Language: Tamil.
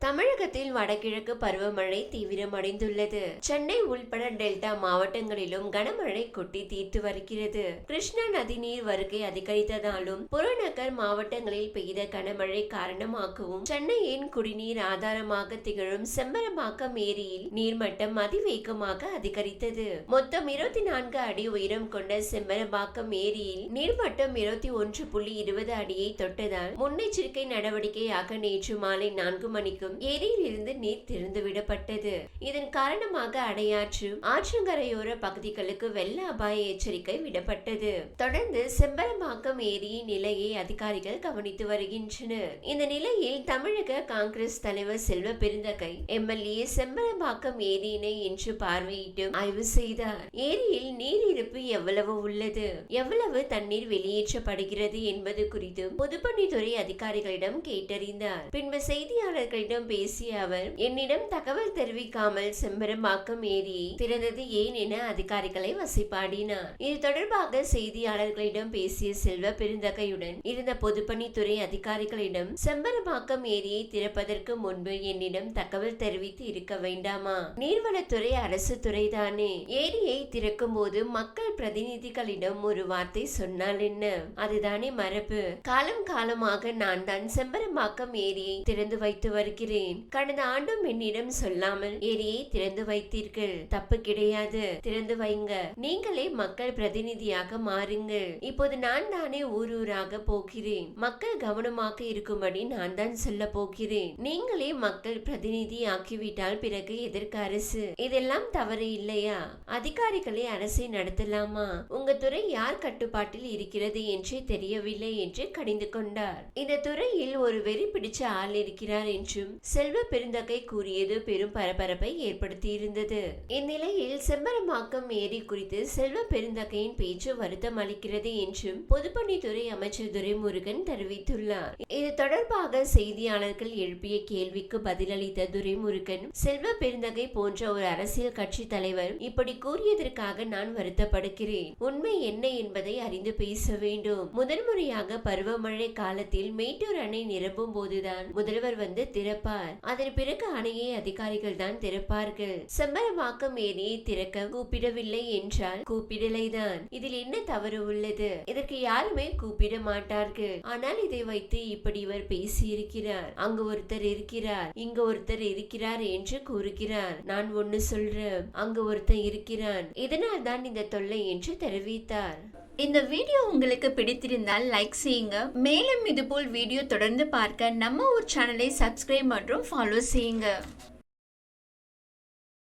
தமிழகத்தில் வடகிழக்கு பருவமழை தீவிரமடைந்துள்ளது. சென்னை உள்பட டெல்டா மாவட்டங்களிலும் கனமழை கொட்டி தீர்த்து வருகிறது. கிருஷ்ணா நதிநீர் வருகை அதிகரித்ததாலும் புறநகர் மாவட்டங்களில் பெய்த கனமழை காரணமாகவும் சென்னையின் குடிநீர் ஆதாரமாக திகழும் செம்பரம்பாக்கம் ஏரியில் நீர்மட்டம் அதிவேகமாக அதிகரித்தது. மொத்தம் 24 அடி உயரம் கொண்ட செம்பரம்பாக்கம் ஏரியில் நீர்மட்டம் 21.20 அடியை தொட்டதால் முன்னெச்சரிக்கை நடவடிக்கையாக நேற்று மாலை 4 மணிக்கு ஏரியில் இருந்து நீர் திறந்துவிடப்பட்டது. இதன் காரணமாக அடையாற்று ஆற்றங்கரையோர பகுதிகளுக்கு வெள்ள அபாய எச்சரிக்கை விடப்பட்டது. தொடர்ந்து செம்பரம்பாக்கம் ஏரியின் நிலையை அதிகாரிகள் கவனித்து வருகின்றனர். இந்த நிலையில் தமிழக காங்கிரஸ் தலைவர் செல்வ பெருந்தகை எம்எல்ஏ செம்பரம்பாக்கம் ஏரியினை இன்று பார்வையிட்டு ஆய்வு செய்தார். ஏரியில் நீர் இருப்பு எவ்வளவு உள்ளது, எவ்வளவு தண்ணீர் வெளியேற்றப்படுகிறது என்பது குறித்து பொதுப்பணித்துறை அதிகாரிகளிடம் கேட்டறிந்தார். பின்பு செய்தியாளர்களிடம் பேசிய அவர், என்னிடம் தகவல் தெரிவிக்காமல் செம்பரம்பாக்கம் ஏரியை திறந்தது ஏன் என அதிகாரிகளை வசைபாடினார். இது தொடர்பாக செய்தியாளர்களிடம் பேசிய செல்வ பெருந்தகையுடன் இருந்த பொதுப்பணித்துறை அதிகாரிகளிடம், செம்பரம்பாக்கம் ஏரியை திறப்பதற்கு முன்பு என்னிடம் தகவல் தெரிவித்து இருக்க வேண்டாமா? நீர்வளத்துறை அரசு துறைதானே. ஏரியை திறக்கும் போது மக்கள் பிரதிநிதிகளிடம் ஒரு வார்த்தை சொன்னால் என்ன? அதுதானே மரபு. காலம் காலமாக நான் தான் செம்பரம்பாக்கம் ஏரியை திறந்து வைத்து வருகிறேன். கடந்த ஆண்டும் என்னிடம் சொல்லாமல் ஏரியை திறந்து வைத்தீர்கள். தப்பு கிடையாது, திறந்து வைங்க. நீங்களே மக்கள் பிரதிநிதியாக மாறுங்கள். இப்போது நான் தானே ஊராக போகிறேன். மக்கள் கவனமாக இருக்கும்படி நான் தான் சொல்ல போகிறேன். நீங்களே மக்கள் பிரதிநிதி ஆக்கிவிட்டால் பிறகு எதற்கு அரசு? இதெல்லாம் தவறு இல்லையா? அதிகாரிகளை அரசை நடத்தலாமா? உங்க துறை யார் கட்டுப்பாட்டில் இருக்கிறது என்றே தெரியவில்லை என்று கடிந்து கொண்டார். இந்த துறையில் ஒரு வெறி பிடிச்ச ஆள் இருக்கிறார் என்றும் செல்வ பெருந்தகை கூறியது பெரும் பரபரப்பை ஏற்படுத்தியிருந்தது. இந்நிலையில் செம்பரம்பாக்கம் ஏரி குறித்து செல்வ பெருந்தகையின் பேச்சு வருத்தம் அளிக்கிறது என்றும் பொதுப்பணித்துறை அமைச்சர் துரைமுருகன் தெரிவித்துள்ளார். இது தொடர்பாக செய்தியாளர்கள் எழுப்பிய கேள்விக்கு பதிலளித்த துரைமுருகன், செல்வ பெருந்தகை போன்ற ஒரு அரசியல் கட்சி தலைவர் இப்படி கூறியதற்காக நான் வருத்தப்படுகிறேன். உண்மை என்ன என்பதை அறிந்து பேச வேண்டும். முதன்முறையாக பருவமழை காலத்தில் மேட்டூர் அணை நிரம்பும் போதுதான் முதல்வர் வந்து திறப்பார். அதன் பிறகு அணையை அதிகாரிகள் தான் திறப்பார்கள். செம்பரம்பாக்கம் ஏரியை திறக்க கூப்பிடவில்லை என்றால் கூப்பிடலைதான். இதில் என்ன தவறு உள்ளது? இதற்கு யாருமே கூப்பிட மாட்டார்கள். ஆனால் இதை வைத்து இப்படி இவர் பேசியிருக்கிறார். அங்கு ஒருத்தர் இருக்கிறார், இங்கு ஒருத்தர் இருக்கிறார் என்று கூறுகிறார். நான் ஒன்னு சொல்றேன், அங்கு ஒருத்தர் இருக்கிறான், இதனால் தான் இந்த தொல்லை என்று தெரிவித்தார். இந்த வீடியோ உங்களுக்கு பிடித்திருந்தால் லைக் செய்யுங்க. மேலும் இதுபோல் வீடியோ தொடர்ந்து பார்க்க நம்ம ஊர் சேனலை சப்ஸ்கிரைப் மற்றும் ஃபாலோ செய்யுங்க.